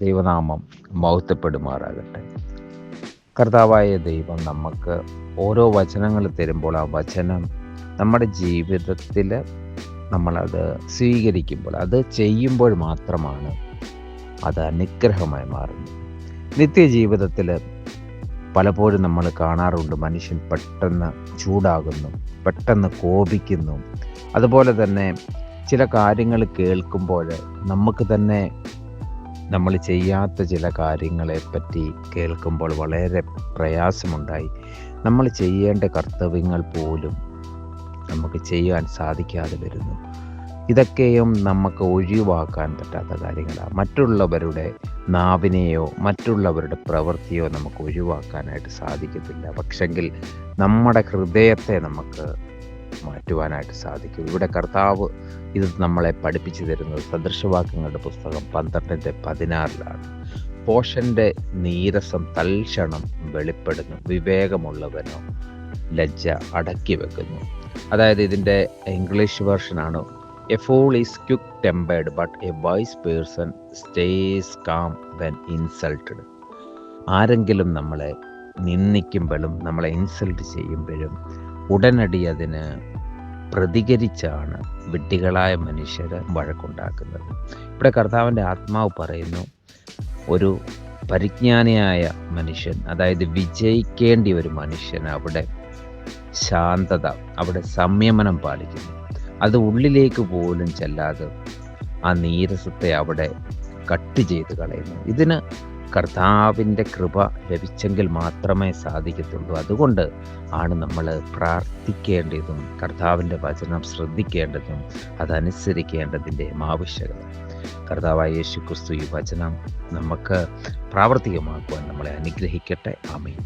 ദൈവനാമം മഹത്വപ്പെടുമാറാകട്ടെ. കർത്താവായ ദൈവം നമുക്ക് ഓരോ വചനങ്ങൾ തരുമ്പോൾ ആ വചനം നമ്മുടെ ജീവിതത്തിൽ നമ്മളത് സ്വീകരിക്കുമ്പോൾ, അത് ചെയ്യുമ്പോൾ മാത്രമാണ് അത് അനുഗ്രഹമായി മാറുന്നത്. നിത്യജീവിതത്തിൽ പലപ്പോഴും നമ്മൾ കാണാറുണ്ട്, മനുഷ്യൻ പെട്ടെന്ന് ചൂടാകുന്നു, പെട്ടെന്ന് കോപിക്കുന്നു. അതുപോലെ തന്നെ ചില കാര്യങ്ങൾ കേൾക്കുമ്പോൾ നമുക്ക് തന്നെ നമ്മൾ ചെയ്യാത്ത ചില കാര്യങ്ങളെപ്പറ്റി കേൾക്കുമ്പോൾ വളരെ പ്രയാസമുണ്ടായി നമ്മൾ ചെയ്യേണ്ട കർത്തവ്യങ്ങൾ പോലും നമുക്ക് ചെയ്യാൻ സാധിക്കാതെ വരുന്നു. ഇതൊക്കെയും നമുക്ക് ഒഴിവാക്കാൻ പറ്റാത്ത കാര്യങ്ങളാണ്. മറ്റുള്ളവരുടെ നാവിനെയോ മറ്റുള്ളവരുടെ പ്രവൃത്തിയോ നമുക്ക് ഒഴിവാക്കാനായിട്ട് സാധിക്കത്തില്ല. പക്ഷെങ്കിൽ നമ്മുടെ ഹൃദയത്തെ നമുക്ക് മാറ്റുവാനായിട്ട് സാധിക്കും. ഇവിടെ കർത്താവ് ഇത് നമ്മളെ പഠിപ്പിച്ചു തരുന്നത് സദൃശവാക്യങ്ങളുടെ പുസ്തകം 12:16 പോഷന്റെ നീരസം തൽക്ഷണം വെളിപ്പെടുന്നു, വിവേകമുള്ളവനോ ലജ്ജ അടക്കി വെക്കുന്നു. അതായത് ഇതിൻ്റെ ഇംഗ്ലീഷ് വേർഷനാണ്, a fool is quick tempered but a wise person stays calm when insulted. ആരെങ്കിലും നമ്മളെ നിന്ദിക്കുമ്പോഴും നമ്മളെ ഇൻസൾട്ട് ചെയ്യുമ്പോഴും ഉടനടി അതിന് പ്രതികരിച്ചാണ് വിഡ്ഢികളായ മനുഷ്യർ വഴക്കുണ്ടാക്കുന്നത്. ഇവിടെ കർത്താവിൻ്റെ ആത്മാവ് പറയുന്നു, ഒരു പരിജ്ഞാനിയായ മനുഷ്യൻ, അതായത് വിജയിക്കേണ്ട ഒരു മനുഷ്യൻ അവിടെ ശാന്തത, അവിടെ സംയമനം പാലിക്കുന്നു. അത് ഉള്ളിലേക്ക് പോലും ചെല്ലാതെ ആ നീരസത്തെ അവിടെ കട്ട് ചെയ്ത് കളയുന്നു. ഇതിന് കർത്താവിൻ്റെ കൃപ ലഭിച്ചെങ്കിൽ മാത്രമേ സാധിക്കത്തുള്ളൂ. അതുകൊണ്ട് ആണ് നമ്മൾ പ്രാർത്ഥിക്കേണ്ടതും കർത്താവിൻ്റെ വചനം ശ്രദ്ധിക്കേണ്ടതും അതനുസരിക്കേണ്ടതിൻ്റെയും ആവശ്യകത. കർത്താവായ യേശു ക്രിസ്തു ഈ വചനം നമുക്ക് പ്രാവർത്തികമാക്കുവാൻ നമ്മളെ അനുഗ്രഹിക്കട്ടെ. ആമേൻ.